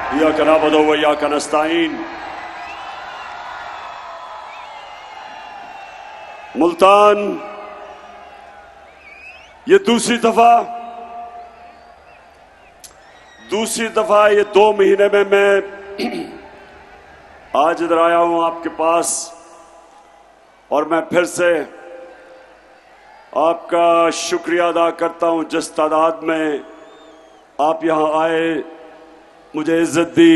इय्याका नअबुदु व इय्याका नस्तईन। मुल्तान ये दूसरी दफा ये 2 महीने में मैं आज इधर आया हूं आपके पास, और मैं फिर से आपका शुक्रिया अदा करता हूं जिस तादाद में आप यहां आए, मुझे इज्जत दी।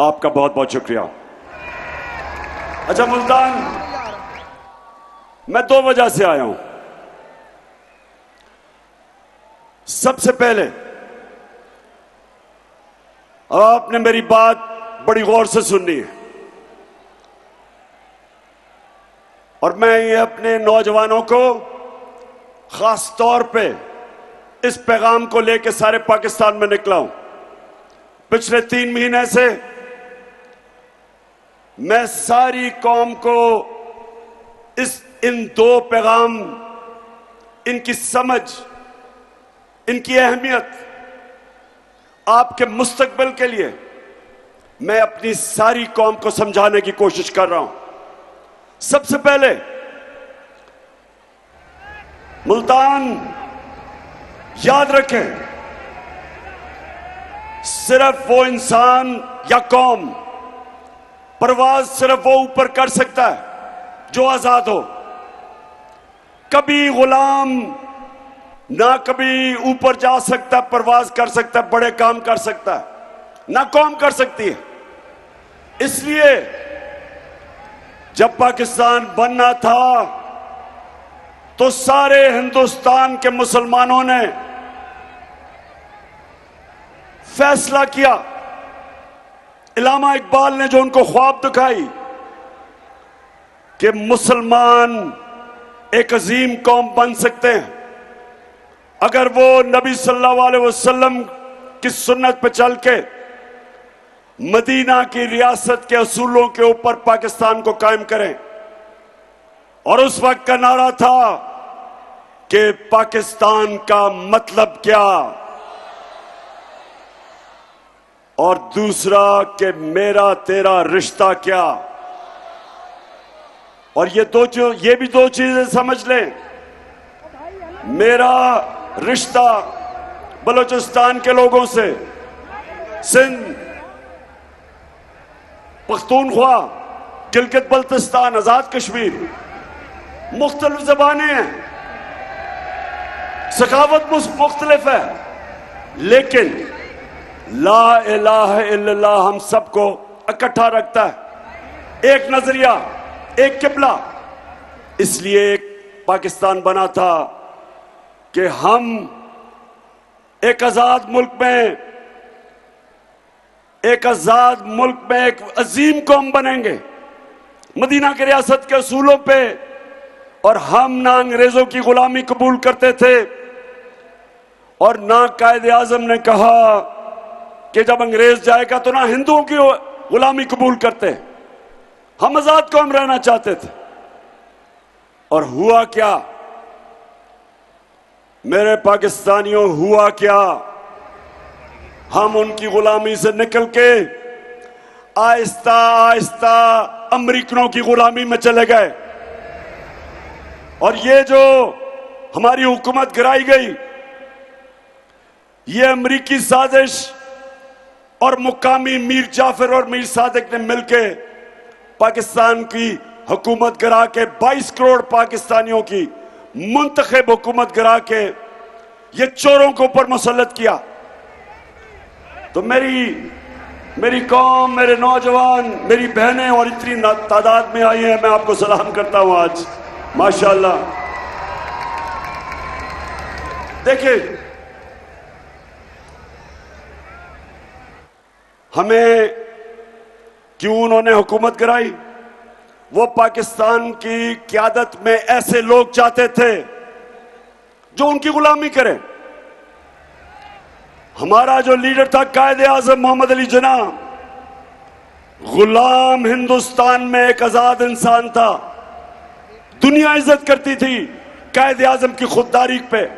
आपका बहुत बहुत शुक्रिया। अच्छा मुल्तान, मैं 2 वजह से आया हूं। सबसे पहले आपने मेरी बात बड़ी गौर से सुननी है, और मैं ये अपने नौजवानों को खास तौर पे इस पैगाम को लेकर सारे पाकिस्तान में निकला हूं। पिछले 3 महीने से मैं सारी कौम को इन 2 पैगाम, इनकी समझ, इनकी अहमियत, आपके मुस्तकबिल के लिए मैं अपनी सारी कौम को समझाने की कोशिश कर रहा हूं। सबसे पहले मुल्तान याद रखें, सिर्फ वो इंसान या कौम परवाज सिर्फ वो ऊपर कर सकता है जो आजाद हो। कभी गुलाम ना कभी ऊपर जा सकता, परवाज कर सकता, बड़े काम कर सकता, ना कौम कर सकती है। इसलिए जब पाकिस्तान बनना था तो सारे हिंदुस्तान के मुसलमानों ने फैसला किया, इल्लामा इकबाल ने जो उनको ख्वाब दिखाई कि मुसलमान एक अजीम कौम बन सकते हैं अगर वो नबी सल्लल्लाहु अलैहि वसल्लम की सुन्नत पे चल के मदीना की रियासत के असूलों के ऊपर पाकिस्तान को कायम करें। और उस वक्त का नारा था कि पाकिस्तान का मतलब क्या, और दूसरा कि मेरा तेरा रिश्ता क्या। और ये भी 2 चीजें समझ लें। मेरा रिश्ता बलूचिस्तान के लोगों से, सिंध, पख्तूनख्वा, गिलगित बल्तिस्तान, आजाद कश्मीर, मुख्तलिफ ज़बानें हैं, सखावत मुख्तलिफ है, लेकिन ला इलाहा इल्लल्लाह हम सबको इकट्ठा रखता है। एक नजरिया, एक किबला। इसलिए एक पाकिस्तान बना था कि हम एक आजाद मुल्क में एक अजीम कौम बनेंगे मदीना की रियासत के असूलों पे। और हम ना अंग्रेजों की गुलामी कबूल करते थे, और ना कायदे आजम ने कहा कि जब अंग्रेज जाएगा तो ना हिंदुओं की गुलामी कबूल करते। हम आजाद कौम रहना चाहते थे। और हुआ क्या मेरे पाकिस्तानियों, हुआ क्या? हम उनकी गुलामी से निकल के आहिस्ता आहिस्ता अमेरिकनों की गुलामी में चले गए। और ये जो हमारी हुकूमत गिराई गई, ये अमेरिकी साजिश और मुकामी मीर जाफर और मीर सादिक ने मिलके पाकिस्तान की हुकूमत गिरा के 22 करोड़ पाकिस्तानियों की मुंतखब हुकूमत गिरा के ये चोरों के ऊपर मुसल्लत किया। तो मेरी कौम, मेरे नौजवान, मेरी बहनें और इतनी तादाद में आई हैं, मैं आपको सलाम करता हूं आज, माशाअल्लाह। देखिए, हमें क्यों उन्होंने हुकूमत गिराई? वो पाकिस्तान की क़यादत में ऐसे लोग चाहते थे जो उनकी गुलामी करें। हमारा जो लीडर था कायदे आजम मोहम्मद अली जिन्ना, गुलाम हिंदुस्तान में एक आजाद इंसान था। दुनिया इज्जत करती थी कायदे आजम की खुददारी पे,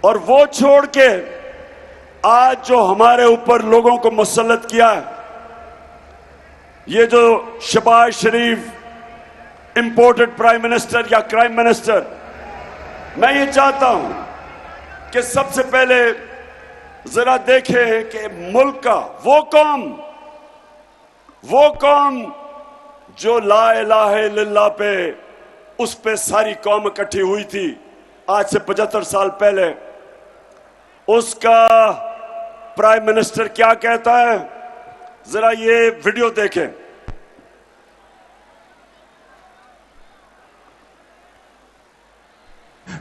और वो छोड़ के आज जो हमारे ऊपर लोगों को मुसल्लत किया है, ये जो शहबाज शरीफ इंपोर्टेड प्राइम मिनिस्टर या क्राइम मिनिस्टर, मैं ये चाहता हूं कि सबसे पहले जरा देखें कि मुल्क का वो कौम जो ला इलाहा इल्लल्लाह पे उस पे सारी कौम इकट्ठी हुई थी आज से 75 साल पहले, उसका प्राइम मिनिस्टर क्या कहता है, जरा ये वीडियो देखें।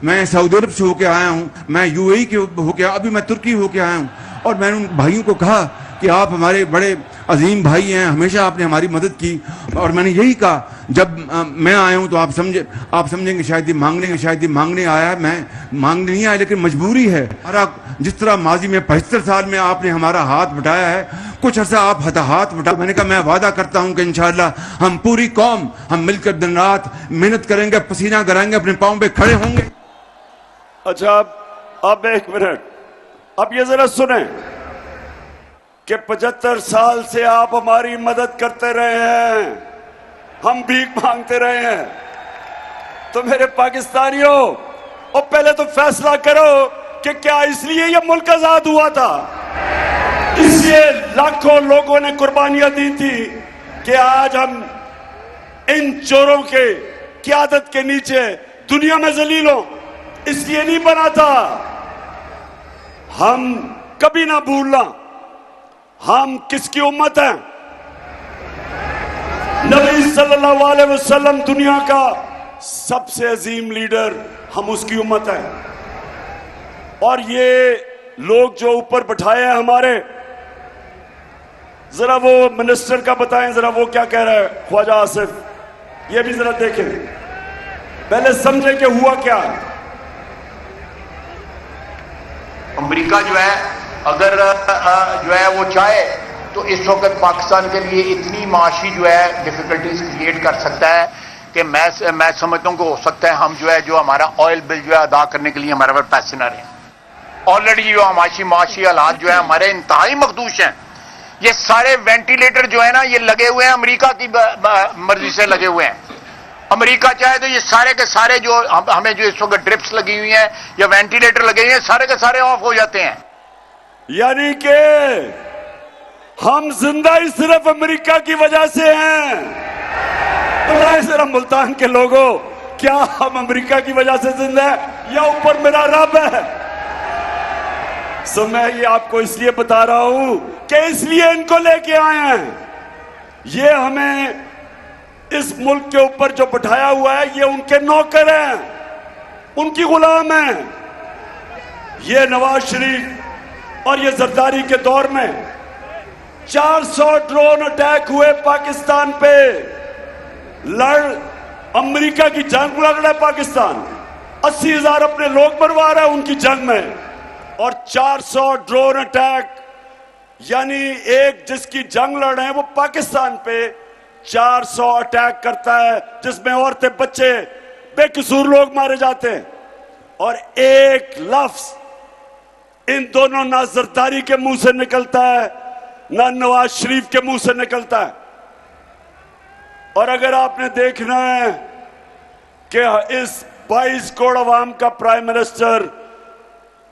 मैं सऊदी अरब से होके आया हूं, मैं यूएई के होके, अभी मैं तुर्की होके आया हूं, और मैंने उन भाइयों को कहा कि आप हमारे बड़े अजीम भाई हैं, हमेशा आपने हमारी मदद की। और मैंने यही कहा, जब मैं आया हूं तो आप समझेंगे शायद ये मांगने आया, मैं मांगने नहीं आया, लेकिन मजबूरी है। हमारा जिस तरह माजी में 75 साल में आपने हमारा हाथ बटाया है, कुछ अर्सा आप हाथ बटा। मैंने कहा मैं वादा करता हूं कि इंशाअल्लाह हम पूरी कौम हम मिलकर दिन रात मेहनत करेंगे, पसीना गिराएंगे, अपने पांव पे खड़े होंगे। अच्छा, अब एक मिनट, अब ये जरा सुने कि 75 साल से आप हमारी मदद करते रहे हैं, हम भीख मांगते रहे हैं। तो मेरे पाकिस्तानियों, और पहले तो फैसला करो कि क्या इसलिए यह मुल्क आजाद हुआ था, इसलिए लाखों लोगों ने कुर्बानियां दी थी कि आज हम इन चोरों के क़यादत के नीचे दुनिया में जलील हों, इसलिए नहीं बना था। हम कभी ना भूलना हम किसकी उम्मत हैं। नबी सल्लल्लाहु अलैहि वसल्लम दुनिया का सबसे अजीम लीडर, हम उसकी उम्मत हैं। और ये लोग जो ऊपर बैठाए हैं हमारे, जरा वो मिनिस्टर का बताएं, जरा वो क्या कह रहा है ख्वाजा आसिफ, ये भी जरा देखें, पहले समझें कि हुआ क्या। अमेरिका जो है अगर जो है वो चाहे तो इस वक्त पाकिस्तान के लिए इतनी माशी जो है डिफिकल्टीज क्रिएट कर सकता है कि मैं समझता हूं कि हो सकता है हम जो हमारा ऑयल बिल जो है अदा करने के लिए हमारे पास पैसे ना रहे। ऑलरेडी जो माशी हालात जो है हमारे इंतहाई मखदूश हैं। ये सारे वेंटिलेटर जो है ना, ये लगे हुए हैं अमेरिका की मर्जी से लगे हुए हैं। अमेरिका चाहे तो ये सारे के सारे जो हमें जो इस वक्त ड्रिप्स लगी हुई हैं या वेंटिलेटर लगे हुए हैं, सारे के सारे ऑफ हो जाते हैं। यानी कि हम जिंदा ही सिर्फ अमेरिका की वजह से हैं। बताएं जरा मुल्तान के लोगों, क्या हम अमेरिका की वजह से जिंदा हैं या ऊपर मेरा रब है? सो मैं ये आपको इसलिए बता रहा हूं कि इसलिए इनको लेके आए हैं। ये हमें इस मुल्क के ऊपर जो बिठाया हुआ है, ये उनके नौकर हैं, उनकी गुलाम हैं। ये नवाज शरीफ और ये जरदारी के दौर में 400 ड्रोन अटैक हुए पाकिस्तान पे। अमेरिका की जंग लड़ रहा है पाकिस्तान, 80,000 अपने लोग मरवा रहा है उनकी जंग में, और 400 ड्रोन अटैक, यानी एक जिसकी जंग लड़ रहे हैं वो पाकिस्तान पे 400 अटैक करता है, जिसमें औरतें बच्चे बेकसूर लोग मारे जाते हैं। और एक लफ्ज इन दोनों ना जरदारी के मुंह से निकलता है ना नवाज शरीफ के मुंह से निकलता है। और अगर आपने देखना है कि इस 22 करोड़ अवाम का प्राइम मिनिस्टर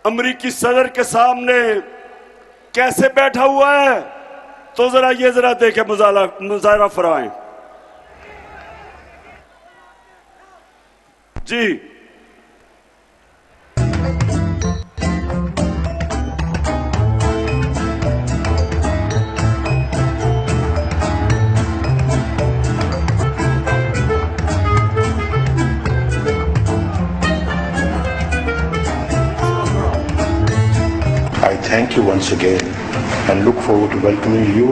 अमेरिकी सदर के सामने कैसे बैठा हुआ है, तो जरा देखें, मुजाहरा फरमाएं जी। I thank you once again and look forward to welcoming you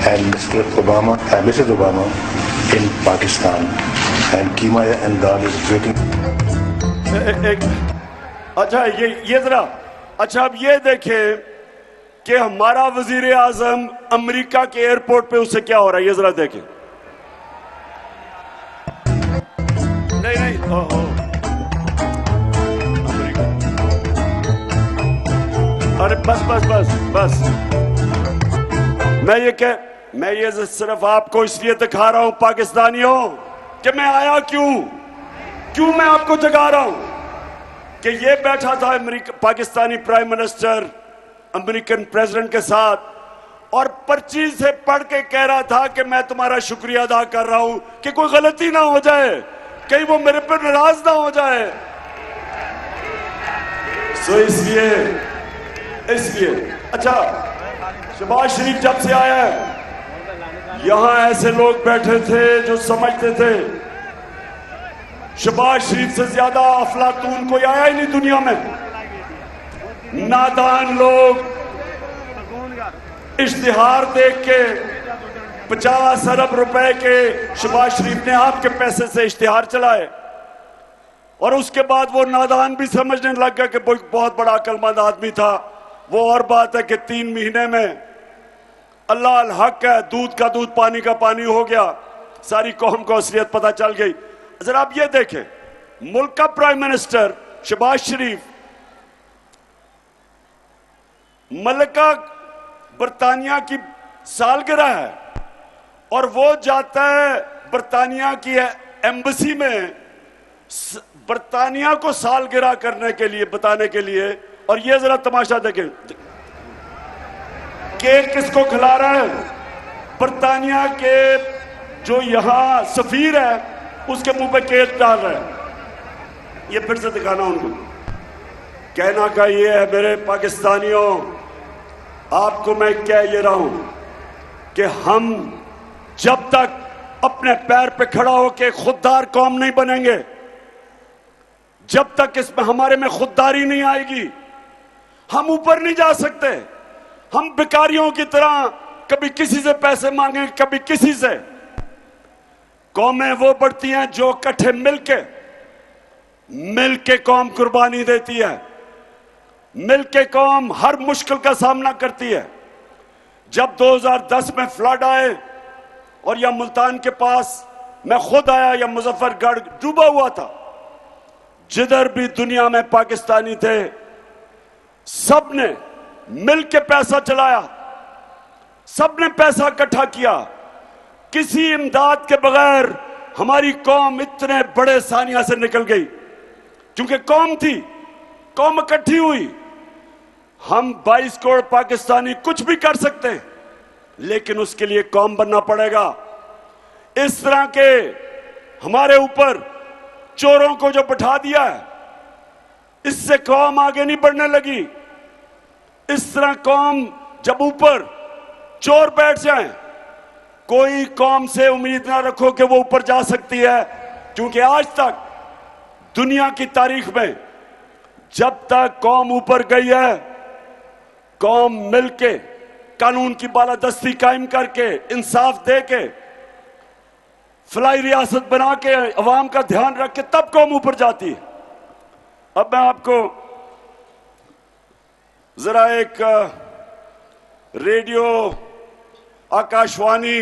and Mr. Obama and Mrs. Obama in Pakistan. And Keema and Dal is waiting. अच्छा ये जरा, अच्छा अब ये देखें कि हमारा वजीर आजम अमेरिका के एयरपोर्ट पे उससे क्या हो रहा है, ये जरा देखें। नहीं अरे बस बस बस बस, मैं ये सिर्फ आपको इसलिए दिखा रहा हूं पाकिस्तानियों कि मैं आया क्यों मैं आपको जगा रहा हूं कि ये बैठा था Pakistani prime minister American president के साथ और पर्ची से पढ़ के कह रहा था कि मैं तुम्हारा शुक्रिया अदा कर रहा हूं कि कोई गलती ना हो जाए, कहीं वो मेरे पर नाराज ना हो जाए। सो इसलिए अच्छा, शहबाज शरीफ जब से आया है यहां ऐसे लोग बैठे थे जो समझते थे शहबाज शरीफ से ज्यादा अफलातून कोई आया ही नहीं दुनिया में। नादान लोग इश्तिहार देख के 50 अरब रुपए के शहबाज शरीफ ने आपके पैसे से इश्तिहार चलाए और उसके बाद वो नादान भी समझने लग गया कि बहुत बड़ा अक्लमंद आदमी था। वो और बात है कि 3 महीने में अल्लाह अल हक है, दूध का दूध पानी का पानी हो गया, सारी कौम को असलियत पता चल गई। जरा आप ये देखें, मुल्क का प्राइम मिनिस्टर शहबाज शरीफ मलिका बरतानिया की सालगिरह है और वो जाता है बरतानिया की एम्बेसी में बरतानिया को सालगिरह करने के लिए, बताने के लिए। और ये जरा तमाशा देखें, केक किसको खिला रहा है? बरतानिया के जो यहां सफीर है उसके मुंह पे केक डाल रहा है। ये फिर से दिखाना उनको, कहना का ये है मेरे पाकिस्तानियों, आपको मैं कह ये रहा हूं कि हम जब तक अपने पैर पे खड़ा होकर खुददार कौम नहीं बनेंगे, जब तक इसमें हमारे में खुददारी नहीं आएगी, हम ऊपर नहीं जा सकते। हम भिखारियों की तरह कभी किसी से पैसे मांगे, कभी किसी से। कौमें वो बढ़ती हैं जो इकट्ठे मिलके कौम कुर्बानी देती है, मिलके कौम हर मुश्किल का सामना करती है। जब 2010 में फ्लड आए और या मुल्तान के पास मैं खुद आया, या मुजफ्फरगढ़ डूबा हुआ था, जिधर भी दुनिया में पाकिस्तानी थे सबने मिलके पैसा चलाया, सबने पैसा इकट्ठा किया। किसी इमदाद के बगैर हमारी कौम इतने बड़े सानिया से निकल गई, क्योंकि कौम थी, कौम इकट्ठी हुई। हम 22 करोड़ पाकिस्तानी कुछ भी कर सकते हैं, लेकिन उसके लिए कौम बनना पड़ेगा। इस तरह के हमारे ऊपर चोरों को जो बिठा दिया है, इससे कौम आगे नहीं बढ़ने लगी। इस तरह कौम जब ऊपर चोर बैठ जाए, कोई कौम से उम्मीद ना रखो कि वो ऊपर जा सकती है, क्योंकि आज तक दुनिया की तारीख में जब तक कौम ऊपर गई है, कौम मिलके कानून की बालादस्ती कायम करके, इंसाफ दे के, फलाई रियासत बना के, अवाम का ध्यान रख के, तब कौम ऊपर जाती है। अब मैं आपको जरा एक रेडियो आकाशवाणी,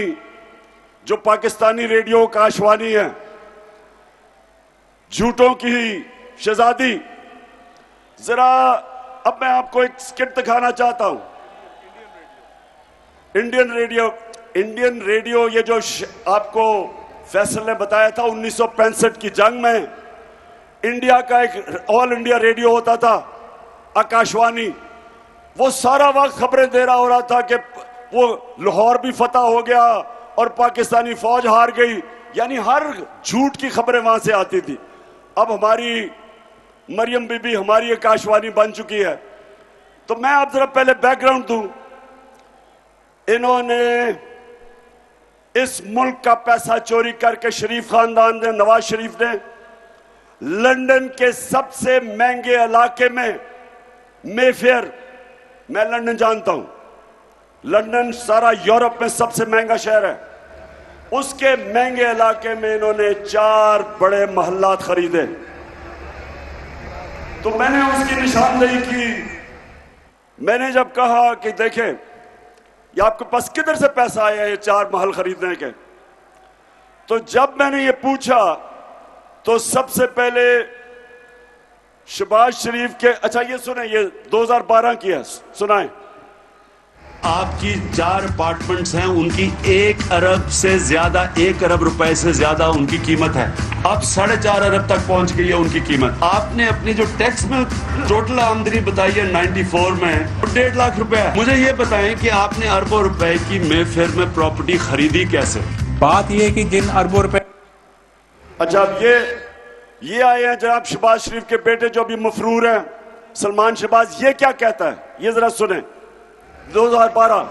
जो पाकिस्तानी रेडियो आकाशवाणी है, झूठों की शहजादी, जरा अब मैं आपको एक स्किट दिखाना चाहता हूं। इंडियन रेडियो ये जो आपको फैसल ने बताया था 1965 की जंग में, इंडिया का एक ऑल इंडिया रेडियो होता था आकाशवाणी, वो सारा वक्त खबरें दे रहा हो रहा था कि वो लाहौर भी फतह हो गया और पाकिस्तानी फौज हार गई, यानी हर झूठ की खबरें वहां से आती थी। अब हमारी मरियम बीबी हमारी आकाशवाणी बन चुकी है। तो मैं आप जरा पहले बैकग्राउंड दूं। इन्होंने इस मुल्क का पैसा चोरी करके शरीफ खानदान ने, नवाज शरीफ ने, लंदन के सबसे महंगे इलाके में, मेफेयर, मैं लंदन जानता हूं, लंदन सारा यूरोप में सबसे महंगा शहर है, उसके महंगे इलाके में इन्होंने 4 बड़े महल्लात खरीदे। तो मैंने उसकी निशानदेही की। मैंने जब कहा कि देखें ये आपके पास किधर से पैसा आया ये 4 महल खरीदने के, तो जब मैंने ये पूछा तो सबसे पहले शहबाज शरीफ के, अच्छा ये सुने, ये 2012 की है, सुनाए। आपकी 4 अपार्टमेंट्स हैं, उनकी 1 अरब से ज्यादा, 1 अरब रुपए से ज्यादा उनकी कीमत है। अब 4.5 अरब तक पहुंच गई है उनकी कीमत। आपने अपनी जो टैक्स में टोटल आमदनी बताई है 94 में 1.5 लाख रुपए है। मुझे ये बताएं कि आपने अरबों रुपए की मेफेयर में प्रॉपर्टी खरीदी कैसे? बात यह है कि जिन अरबों रुपए, अच्छा अब ये आए हैं जनाब शहबाज शरीफ के बेटे जो अभी मफरूर हैं, सलमान शहबाज, ये क्या कहता है, ये जरा सुने। 2012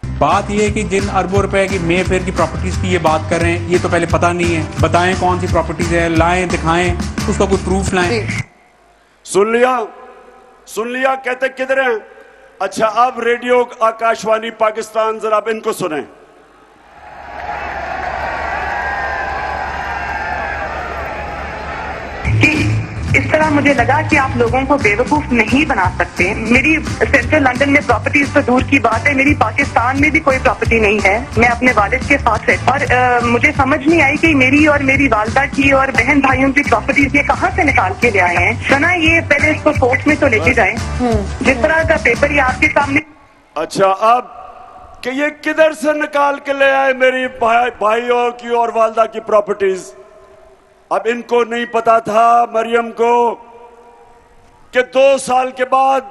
बात यह है कि जिन अरबों रुपए की मेफेयर की प्रॉपर्टीज की ये बात कर रहे हैं, ये तो पहले पता नहीं है। बताएं कौन सी प्रॉपर्टीज है, लाएं, दिखाएं, उसका कोई प्रूफ लाएं। सुन लिया, कहते किधर हैं? अच्छा अब रेडियो आकाशवाणी पाकिस्तान, जरा अब इनको सुने। कि इस तरह मुझे लगा कि आप लोगों को बेवकूफ नहीं बना सकते। मेरी सेंट्रल लंदन में प्रॉपर्टीज तो दूर की बात है, मेरी पाकिस्तान में भी कोई प्रॉपर्टी नहीं है। मैं अपने वालिद के साथ है और मुझे समझ नहीं आई कि मेरी और मेरी वालदा की और बहन भाइयों की प्रॉपर्टीज ये कहाँ से निकाल के ले आए हैं। सना ये पहले इसको कोर्ट में तो लेके जाए, जिस तरह का पेपर ये आपके सामने। अच्छा अब कि ये किधर से निकाल के ले आए मेरी भाइयों की और वालदा की प्रॉपर्टीज? अब इनको नहीं पता था मरियम को कि 2 साल के बाद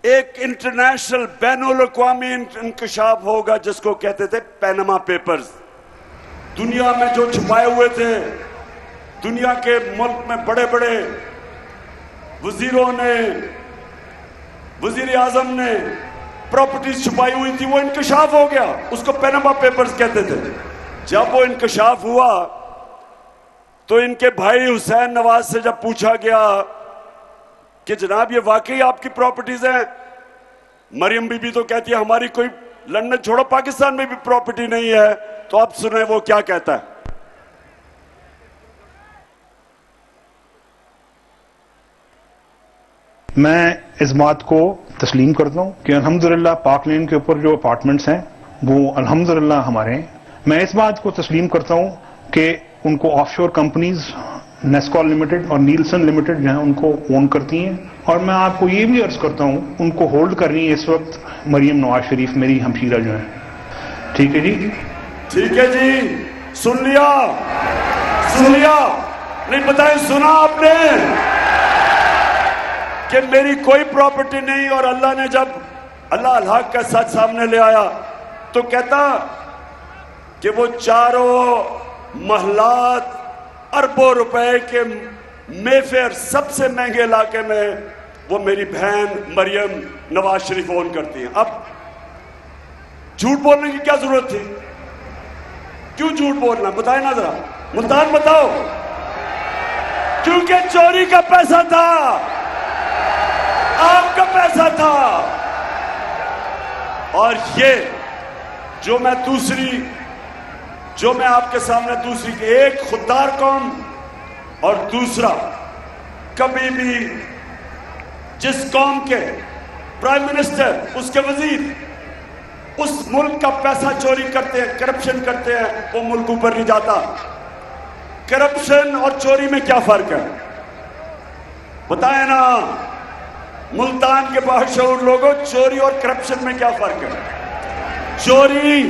एक इंटरनेशनल बैनुल अक़वामी इंकशाफ होगा जिसको कहते थे पैनामा पेपर्स। दुनिया में जो छुपाए हुए थे, दुनिया के मुल्क में बड़े बड़े वजीरों ने, वजीर आजम ने प्रॉपर्टीज छुपाई हुई थी, वो इंकशाफ हो गया। उसको पैनामा पेपर्स कहते थे। जब वो इंकशाफ हुआ तो इनके भाई हुसैन नवाज से जब पूछा गया कि जनाब ये वाकई आपकी प्रॉपर्टीज हैं, मरियम बीबी तो कहती है हमारी कोई लंदन छोड़ो पाकिस्तान में भी प्रॉपर्टी नहीं है। तो अब सुने वो क्या कहता है। मैं इस बात को तस्लीम करता हूँ कि अल्हम्दुलिल्लाह पाक लेन के ऊपर जो अपार्टमेंट्स हैं वो अल्हम्दुलिल्लाह हमारे हैं। मैं इस बात को तस्लीम करता हूँ कि उनको ऑफशोर कंपनीज नेस्कॉल लिमिटेड और नीलसन लिमिटेड जो है उनको ओन करती हैं। और मैं आपको ये भी अर्ज करता हूँ उनको होल्ड कर रही है इस वक्त मरियम नवाज शरीफ, मेरी हमशीरा जो है। ठीक है जी, ठीक है जी, सुन लिया नहीं बताए, सुना आपने कि मेरी कोई प्रॉपर्टी नहीं। और अल्लाह ने जब अल्लाह अल हक का सच सामने ले आया तो कहता कि वो चारों महलात अरबों रुपए के मेफेयर सबसे महंगे इलाके में वो मेरी बहन मरियम नवाज शरीफ ओन करती हैं। अब झूठ बोलने की क्या जरूरत थी? क्यों झूठ बोलना, बताए ना जरा, मुल्तान बताओ। क्योंकि चोरी का पैसा था, आपका पैसा था। और ये जो मैं आपके सामने दूसरी, एक खुददार कौम और दूसरा, कभी भी जिस कौम के प्राइम मिनिस्टर, उसके वजीर उस मुल्क का पैसा चोरी करते हैं, करप्शन करते हैं, वो मुल्क ऊपर नहीं जाता। करप्शन और चोरी में क्या फर्क है बताए ना मुल्तान के बाशऊर लोगों, चोरी और करप्शन में क्या फर्क है? चोरी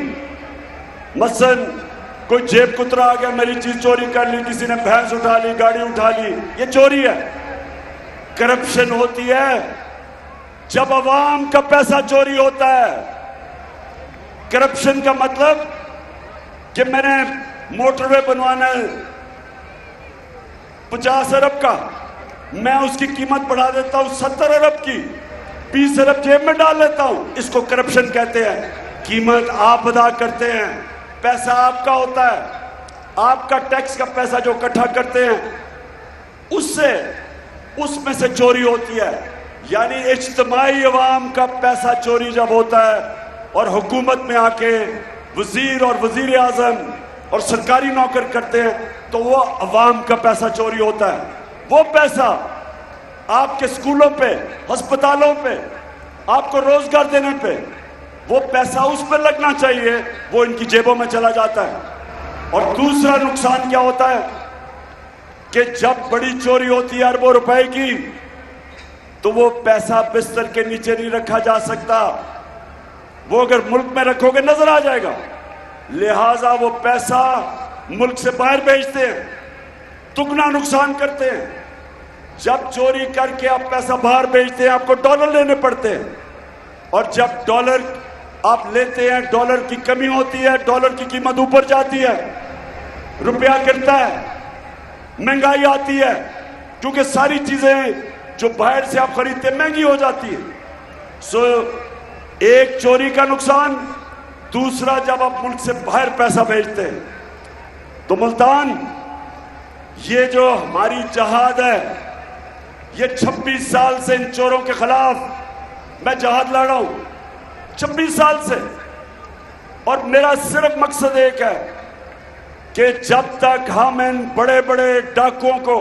मसलन कोई जेब कुतरा आ गया, मेरी चीज चोरी कर ली, किसी ने भैंस उठा ली, गाड़ी उठा ली, ये चोरी है। करप्शन होती है जब अवाम का पैसा चोरी होता है। करप्शन का मतलब कि मैंने मोटरवे बनवाना है 50 अरब का, मैं उसकी कीमत बढ़ा देता हूं 70 अरब की, 20 अरब जेब में डाल लेता हूं। इसको करप्शन कहते हैं। कीमत आप अदा करते हैं, पैसा आपका होता है, आपका टैक्स का पैसा जो इकट्ठा करते हैं उसमें से चोरी होती है। यानी इज्तिमाई अवाम का पैसा चोरी जब होता है और हुकूमत में आके वजीर और वजीर आजम और सरकारी नौकर करते हैं तो वो अवाम का पैसा चोरी होता है। वो पैसा आपके स्कूलों पे, अस्पतालों पे, आपको रोजगार देने पे, वो पैसा उस पर लगना चाहिए, वो इनकी जेबों में चला जाता है। और दूसरा नुकसान क्या होता है कि जब बड़ी चोरी होती है अरबों रुपए की, तो वो पैसा बिस्तर के नीचे नहीं रखा जा सकता, वो अगर मुल्क में रखोगे नजर आ जाएगा। लिहाजा वो पैसा मुल्क से बाहर भेजते हैं, दुगना नुकसान करते हैं। जब चोरी करके आप पैसा बाहर भेजते हैं, आपको डॉलर लेने पड़ते हैं, और जब डॉलर आप लेते हैं, डॉलर की कमी होती है, डॉलर की कीमत ऊपर जाती है, रुपया गिरता है, महंगाई आती है, क्योंकि सारी चीजें जो बाहर से आप खरीदते हैं महंगी हो जाती है। सो एक चोरी का नुकसान, दूसरा जब आप मुल्क से बाहर पैसा भेजते हैं। तो मुल्तान, ये जो हमारी जहाद है, ये 26 साल से इन चोरों के खिलाफ मैं जहाद लड़ रहा हूं, 26 साल से। और मेरा सिर्फ मकसद एक है कि जब तक हम इन बड़े बड़े डाकुओं को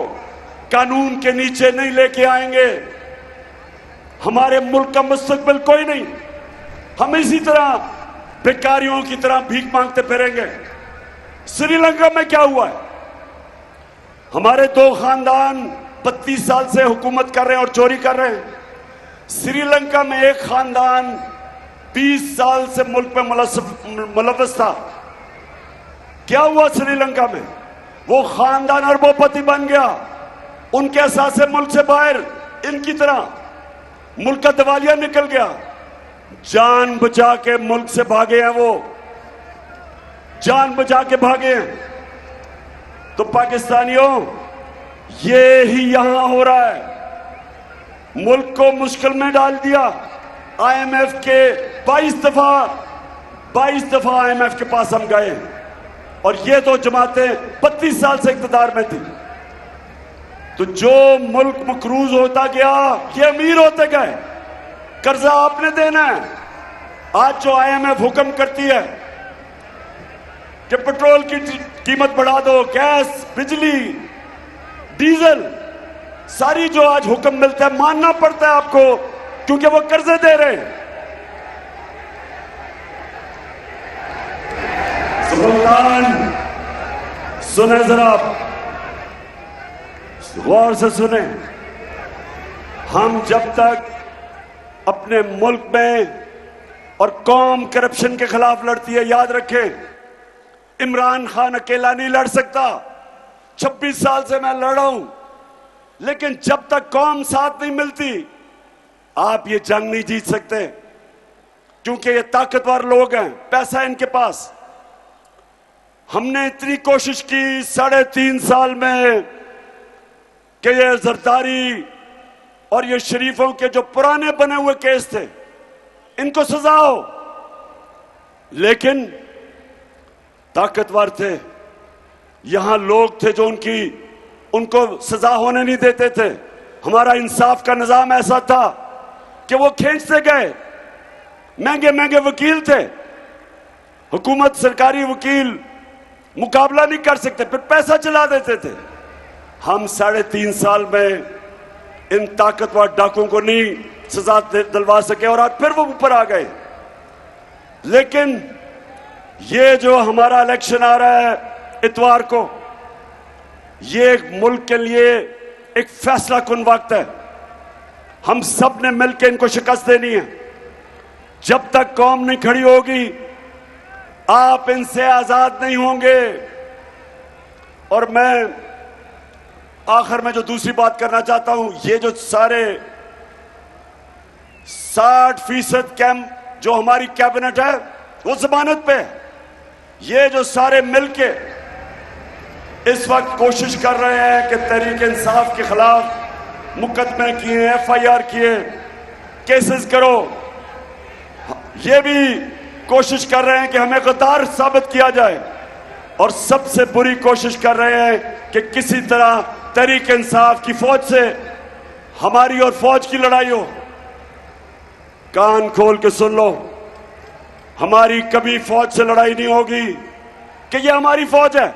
कानून के नीचे नहीं लेके आएंगे, हमारे मुल्क का मुस्तकबिल कोई नहीं। हम इसी तरह भिखारियों की तरह भीख मांगते फिरेंगे। श्रीलंका में क्या हुआ है? हमारे दो खानदान 32 साल से हुकूमत कर रहे हैं और चोरी कर रहे हैं। श्रीलंका में एक खानदान 20 साल से मुल्क में मुलव्वस था। क्या हुआ श्रीलंका में? वो खानदान अरबोपति बन गया। उनके असासे मुल्क से बाहर इनकी तरह मुल्क का दिवालिया निकल गया। जान बचा के मुल्क से भागे हैं, वो जान बचा के भागे हैं। तो पाकिस्तानियों, ये ही यहां हो रहा है। मुल्क को मुश्किल में डाल दिया। आईएमएफ के 22 दफा आईएमएफ के पास हम गए, और ये तो जमातें 32 साल से इक़्तिदार में थी। तो जो मुल्क मकरूज होता गया, ये अमीर होते गए। कर्जा आपने देना है। आज जो आईएमएफ हुक्म करती है कि पेट्रोल की कीमत बढ़ा दो, गैस, बिजली, डीजल, सारी जो आज हुक्म मिलता है मानना पड़ता है आपको, क्योंकि वो कर्जे दे रहे हैं। सुल्तान, सुने जरा, गौर से सुने। हम जब तक अपने मुल्क में और कौम करप्शन के खिलाफ लड़ती है, याद रखें, इमरान खान अकेला नहीं लड़ सकता। 26 साल से मैं लड़ रहा हूं, लेकिन जब तक कौम साथ नहीं मिलती, आप ये जंग नहीं जीत सकते, क्योंकि ये ताकतवर लोग हैं, पैसा है इनके पास। हमने इतनी कोशिश की 3.5 साल में कि ये जरदारी और ये शरीफों के जो पुराने बने हुए केस थे, इनको सजा हो, लेकिन ताकतवर थे। यहां लोग थे जो उनको सजा होने नहीं देते थे। हमारा इंसाफ का निजाम ऐसा था कि वो खींचते गए। महंगे महंगे वकील थे, हुकूमत सरकारी वकील मुकाबला नहीं कर सकते, फिर पैसा चला देते थे। हम 3.5 साल में इन ताकतवर डाकुओं को नहीं सजा दिलवा सके, और आज फिर वो ऊपर आ गए। लेकिन ये जो हमारा इलेक्शन आ रहा है इतवार को, ये एक मुल्क के लिए एक फैसला कुन वक्त है। हम सब ने मिलकर इनको शिकस्त देनी है। जब तक कौम नहीं खड़ी होगी, आप इनसे आजाद नहीं होंगे। और मैं आखिर में जो दूसरी बात करना चाहता हूं, ये जो सारे 60% कैंप जो हमारी कैबिनेट है वो जमानत पे है। ये जो सारे मिलके इस वक्त कोशिश कर रहे हैं कि तहरीक इंसाफ के खिलाफ मुकदमे किए, FIR किए, केसेस करो, ये भी कोशिश कर रहे हैं कि हमें गद्दार साबित किया जाए। और सबसे बुरी कोशिश कर रहे हैं कि किसी तरह तहरीक इंसाफ की फौज से हमारी और फौज की लड़ाई हो। कान खोल के सुन लो, हमारी कभी फौज से लड़ाई नहीं होगी, कि ये हमारी फौज है।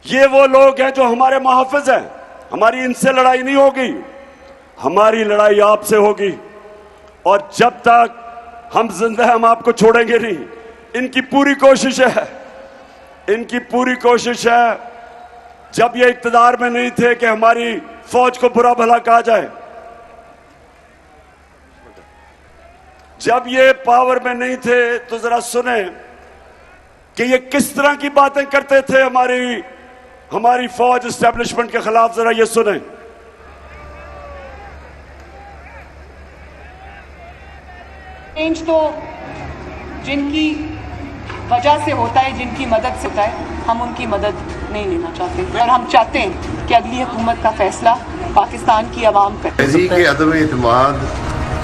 ये वो लोग हैं जो हमारे मुहाफिज हैं, हमारी इनसे लड़ाई नहीं होगी, हमारी लड़ाई आपसे होगी। और जब तक हम जिंदा हैं, हम आपको छोड़ेंगे नहीं। इनकी पूरी कोशिश है, इनकी पूरी कोशिश है, जब ये इक्तदार में नहीं थे कि हमारी फौज को बुरा भला कहा जाए, जब ये पावर में नहीं थे तो जरा सुने कि ये किस तरह की बातें करते थे हमारी फौज एस्टेब्लिशमेंट के खिलाफ। जरा ये सुने। चेंज तो जिनकी वजह से होता है, जिनकी मदद से होता है, हम उनकी मदद नहीं लेना चाहते और हम चाहते हैं कि अगली हुकूमत का फैसला पाकिस्तान की आवाम करे। तहरीक अदम एतमाद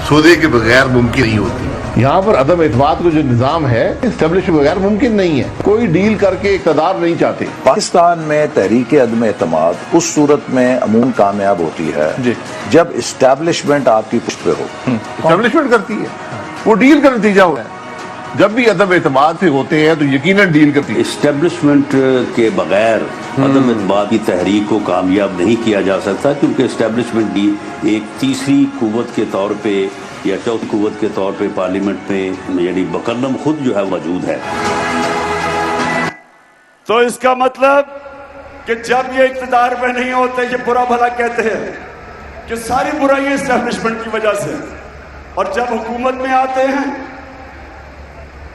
सौदे के बगैर मुमकिन नहीं होती। यहाँ पर अदम एतमाद का जो निज़ाम है इस्टेब्लिश बगैर मुमकिन नहीं है। कोई डील करके इक़्तिदार नहीं चाहते। पाकिस्तान में तहरीक अदम एतमाद उस सूरत में अमूमन कामयाब होती है जब इस्टेब्लिशमेंट आपकी पुष्ट पे हो। इस्टेब्लिशमेंट करती है, वो डील का नतीजा हुआ है। जब भी अदम एतमाद से होते हैं तो यकीनन डील करती है। इस्टेब्लिशमेंट के बगैर अदम एतमाद की तहरीक को कामयाब नहीं किया जा सकता, क्योंकि इस्टेब्लिशमेंट भी एक तीसरी कुव्वत के तौर पे या चौथी कुव्वत के तौर पे पार्लियामेंट में यानी बकलम खुद जो है मौजूद है। तो इसका मतलब कि जब ये इक़्तिदार में नहीं होते, ये बुरा भला कहते हैं कि सारी बुराई इस्टेब्लिशमेंट की वजह से, और जब हुकूमत में आते हैं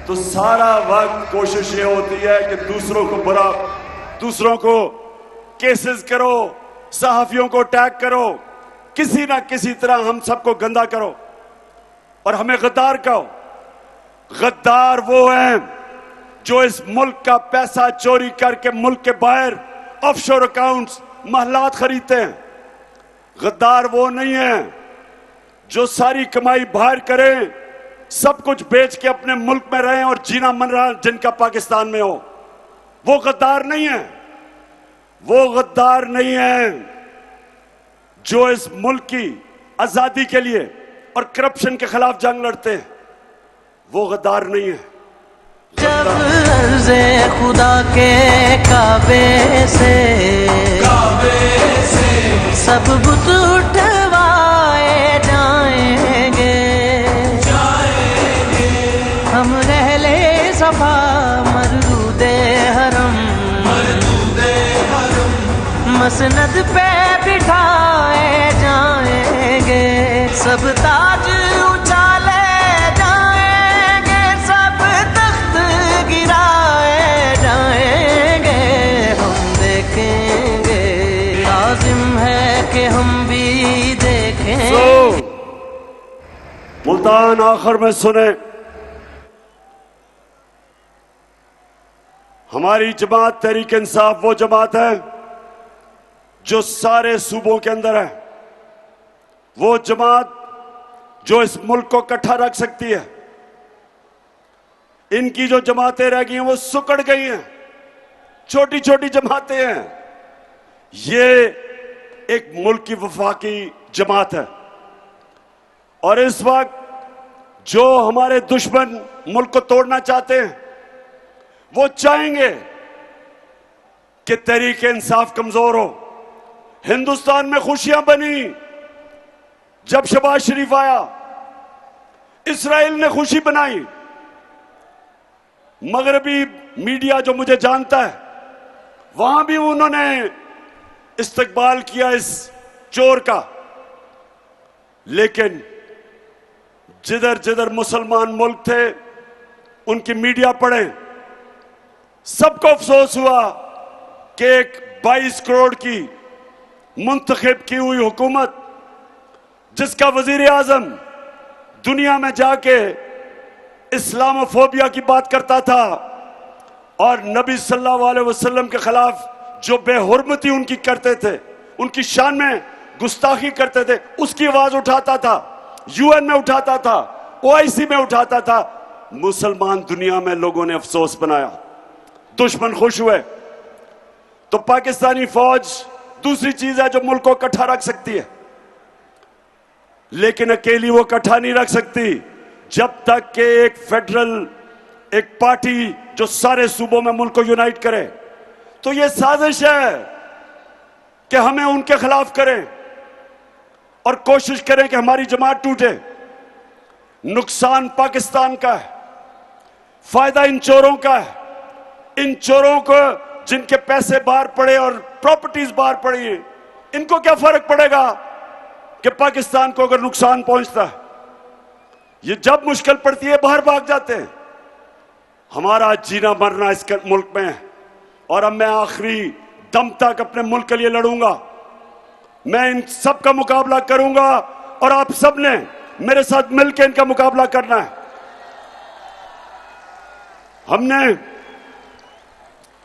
तो सारा वक्त कोशिश ये होती है कि दूसरों को केसेस करो, सहाफियों को अटैक करो, किसी ना किसी तरह हम सबको गंदा करो और हमें गद्दार कहो। गद्दार वो हैं जो इस मुल्क का पैसा चोरी करके मुल्क के बाहर ऑफशोर अकाउंट्स, महलात खरीदते हैं। गद्दार वो नहीं है जो सारी कमाई बाहर करें, सब कुछ बेच के अपने मुल्क में रहें और जीना मन रहा जिनका पाकिस्तान में हो। वो गद्दार नहीं है, वो गद्दार नहीं है जो इस मुल्क की आजादी के लिए और करप्शन के खिलाफ जंग लड़ते हैं। वो गद्दार नहीं है। जब अर्ज़े खुदा के काबे से सब बुत उठवाए जाएंगे, हम रहले सफा मरदूदे हरम मसनद पे बिठाए जाएंगे, सब ताज उछाले जाएंगे, सब तख्त गिराए जाएंगे, हम देखेंगे, लाजिम है कि हम भी देखें। मुल्तान आखिर में सुने, हमारी जमात तहरीक इंसाफ वो जमात है जो सारे सूबों के अंदर है, वो जमात जो इस मुल्क को इकट्ठा रख सकती है। इनकी जो जमातें रह गई हैं वो सुकड़ गई हैं, छोटी छोटी जमातें हैं। ये एक मुल्क की वफाकी जमात है और इस वक्त जो हमारे दुश्मन मुल्क को तोड़ना चाहते हैं वो चाहेंगे कि तहरीक इंसाफ कमजोर हो। हिंदुस्तान में खुशियां बनी जब शहबाज शरीफ आया, इस्राइल ने खुशी बनाई। मगरबी मीडिया जो मुझे जानता है, वहां भी उन्होंने इस्तकबाल किया इस चोर का। लेकिन जिधर जिधर मुसलमान मुल्क थे उनकी मीडिया पढ़े, सबको अफसोस हुआ कि एक 22 करोड़ की मुंतखब की हुई हुकूमत, जिसका वजीर आजम दुनिया में जाके इस्लामोफोबिया की बात करता था और नबी सल्लल्लाहु अलैहि वसल्लम के खिलाफ जो बेहुरमती उनकी करते थे, उनकी शान में गुस्ताखी करते थे, उसकी आवाज उठाता था, यूएन में उठाता था, ओआईसी में उठाता था। मुसलमान दुनिया में लोगों ने अफसोस बनाया, दुश्मन खुश हुए। तो पाकिस्तानी फौज दूसरी चीज है जो मुल्क को इकट्ठा रख सकती है, लेकिन अकेली वो इकट्ठा नहीं रख सकती जब तक कि एक फेडरल, एक पार्टी जो सारे सूबों में मुल्क को यूनाइट करे। तो ये साजिश है कि हमें उनके खिलाफ करें और कोशिश करें कि हमारी जमात टूटे। नुकसान पाकिस्तान का है, फायदा इन चोरों का है। इन चोरों को, जिनके पैसे बाहर पड़े और प्रॉपर्टीज बाहर पड़ी है, इनको क्या फर्क पड़ेगा कि पाकिस्तान को अगर नुकसान पहुंचता है? ये जब मुश्किल पड़ती है बाहर भाग जाते हैं। हमारा जीना मरना इस मुल्क में है और अब मैं आखिरी दम तक अपने मुल्क के लिए लड़ूंगा। मैं इन सब का मुकाबला करूंगा और आप सब ने मेरे साथ मिलकर इनका मुकाबला करना है। हमने,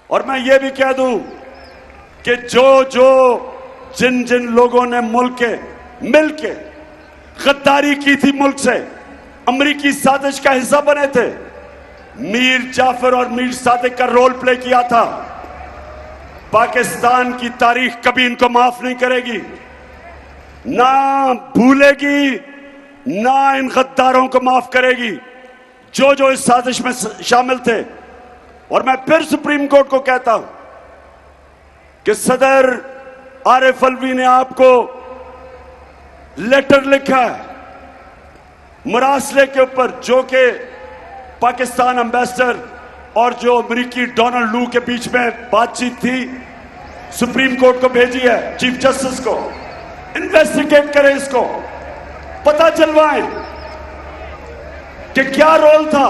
और मैं ये भी कह दूं कि जिन जिन लोगों ने मुल्क के मिलके गद्दारी की थी, मुल्क से अमरीकी साजिश का हिस्सा बने थे, मीर जाफर और मीर सादिक का रोल प्ले किया था, पाकिस्तान की तारीख कभी इनको माफ नहीं करेगी, ना भूलेगी, ना इन गद्दारों को माफ करेगी जो इस साजिश में शामिल थे। और मैं फिर सुप्रीम कोर्ट को कहता हूं कि सदर आरिफ अलवी ने आपको लेटर लिखा है मुरासले के ऊपर, जो कि पाकिस्तान एम्बेसडर और जो अमेरिकी डोनाल्ड लू के बीच में बातचीत थी, सुप्रीम कोर्ट को भेजी है, चीफ जस्टिस को। इन्वेस्टिगेट करें, इसको पता चलवाएं कि क्या रोल था,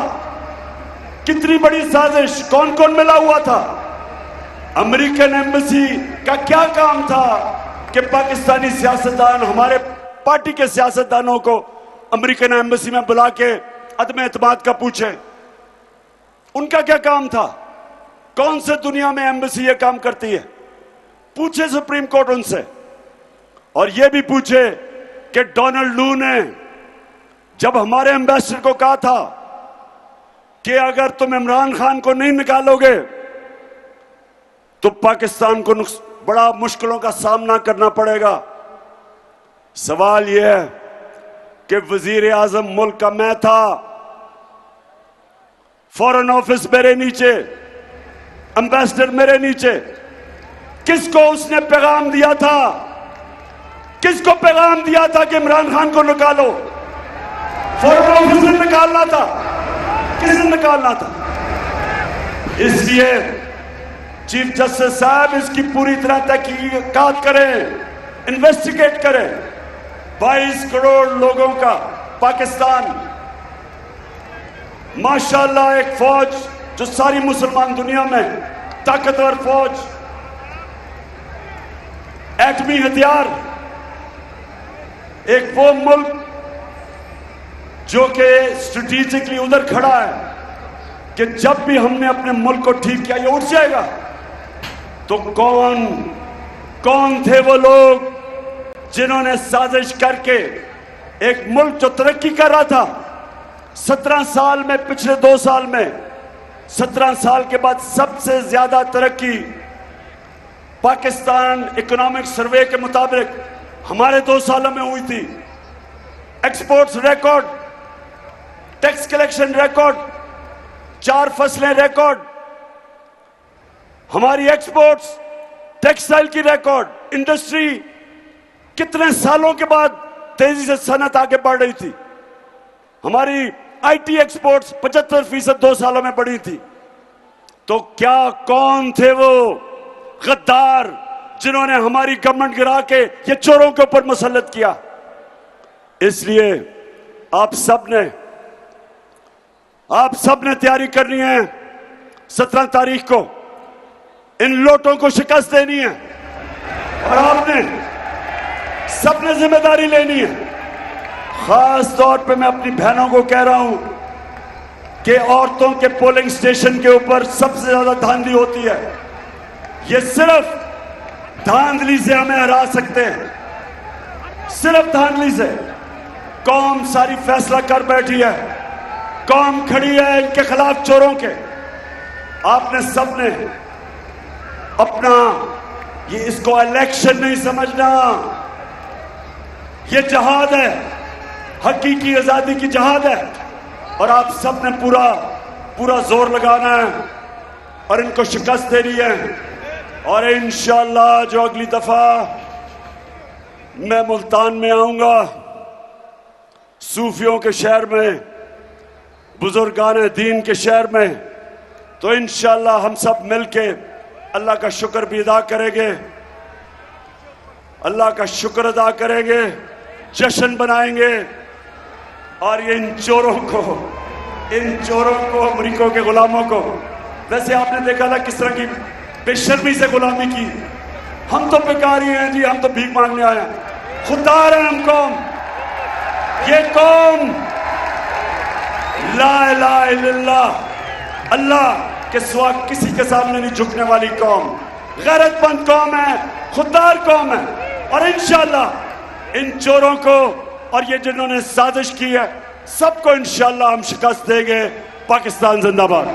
कितनी बड़ी साजिश, कौन कौन मिला हुआ था। अमेरिकन एम्बेसी का क्या काम था कि पाकिस्तानी सियासतदान, हमारे पार्टी के सियासतदानों को अमेरिकन एम्बेसी में बुला के अदम एतमाद का पूछे? उनका क्या काम था? कौन से दुनिया में एम्बेसी ये काम करती है? पूछे सुप्रीम कोर्ट उनसे। और ये भी पूछे कि डोनाल्ड लू ने जब हमारे एम्बेसडर को कहा था कि अगर तुम इमरान खान को नहीं निकालोगे तो पाकिस्तान को बड़ा मुश्किलों का सामना करना पड़ेगा। सवाल यह है कि वजीर आजम मुल्क का मैं था, फॉरेन ऑफिस मेरे नीचे, एम्बेसडर मेरे नीचे, किसको उसने पैगाम दिया था? किसको पैगाम दिया था कि इमरान खान को निकालो? फॉरेन ऑफिस ने निकालना था, किसने निकालना था? इसलिए चीफ जस्टिस साहब इसकी पूरी तरह तहकीकात करें, इन्वेस्टिगेट करें। 22 करोड़ लोगों का पाकिस्तान, माशाल्लाह एक फौज जो सारी मुसलमान दुनिया में ताकतवर फौज, एटमी हथियार, एक वो मुल्क जो कि स्ट्रेटेजिकली उधर खड़ा है कि जब भी हमने अपने मुल्क को ठीक किया ये उठ जाएगा। तो कौन थे वो लोग जिन्होंने साजिश करके एक मुल्क जो तरक्की कर रहा था 17 साल में, पिछले 2 साल में 17 साल के बाद सबसे ज्यादा तरक्की पाकिस्तान इकोनॉमिक सर्वे के मुताबिक हमारे 2 सालों में हुई थी। Exports record, tax collection record, 4 फसलें रिकॉर्ड, हमारी एक्सपोर्ट्स, टेक्सटाइल की रिकॉर्ड, इंडस्ट्री कितने सालों के बाद तेजी से सनत आगे बढ़ रही थी। हमारी आईटी एक्सपोर्ट्स 75% 2 सालों में बढ़ी थी। तो क्या कौन थे वो गद्दार जिन्होंने हमारी गवर्नमेंट गिरा के ये चोरों के ऊपर मुसल्लत किया? इसलिए आप सब ने तैयारी करनी है। 17 तारीख को इन लोटों को शिकस्त देनी है और आपने सबने जिम्मेदारी लेनी है। खास तौर पे मैं अपनी बहनों को कह रहा हूं कि औरतों के पोलिंग स्टेशन के ऊपर सबसे ज्यादा धांधली होती है। ये सिर्फ धांधली से हमें हरा सकते हैं, सिर्फ धांधली से। कौम सारी फैसला कर बैठी है, कौम खड़ी है इनके खिलाफ, चोरों के। आपने सबने अपना इसको इलेक्शन नहीं समझना, ये जहाद है, हकीकी आजादी की जहाद है। और आप सबने पूरा जोर लगाना है और इनको शिकस्त देनी है। और इंशाअल्लाह जो अगली दफा मैं मुल्तान में आऊंगा, सूफियों के शहर में, बुजुर्गान दीन के शहर में, तो इंशाअल्लाह हम सब मिलके अल्लाह का शुक्र भी अदा करेंगे, अल्लाह का शुक्र अदा करेंगे, जश्न बनाएंगे और ये इन चोरों को अमरीका के गुलामों को, वैसे आपने देखा था किस तरह की बेशर्मी से गुलामी की। हम तो बेकारी हैं जी, हम तो भीख मांगने आए हैं, खुददार हैं हम कौम। ये कौम ला इलाहा इल्लल्लाह, अल्लाह के सिवा किसी के सामने नहीं झुकने वाली कौम, गैरतमंद कौम है, खुददार कौम है। और इंशाअल्लाह इन चोरों को और ये जिन्होंने साजिश की है सबको इंशाअल्लाह हम शिकस्त देंगे। पाकिस्तान जिंदाबाद।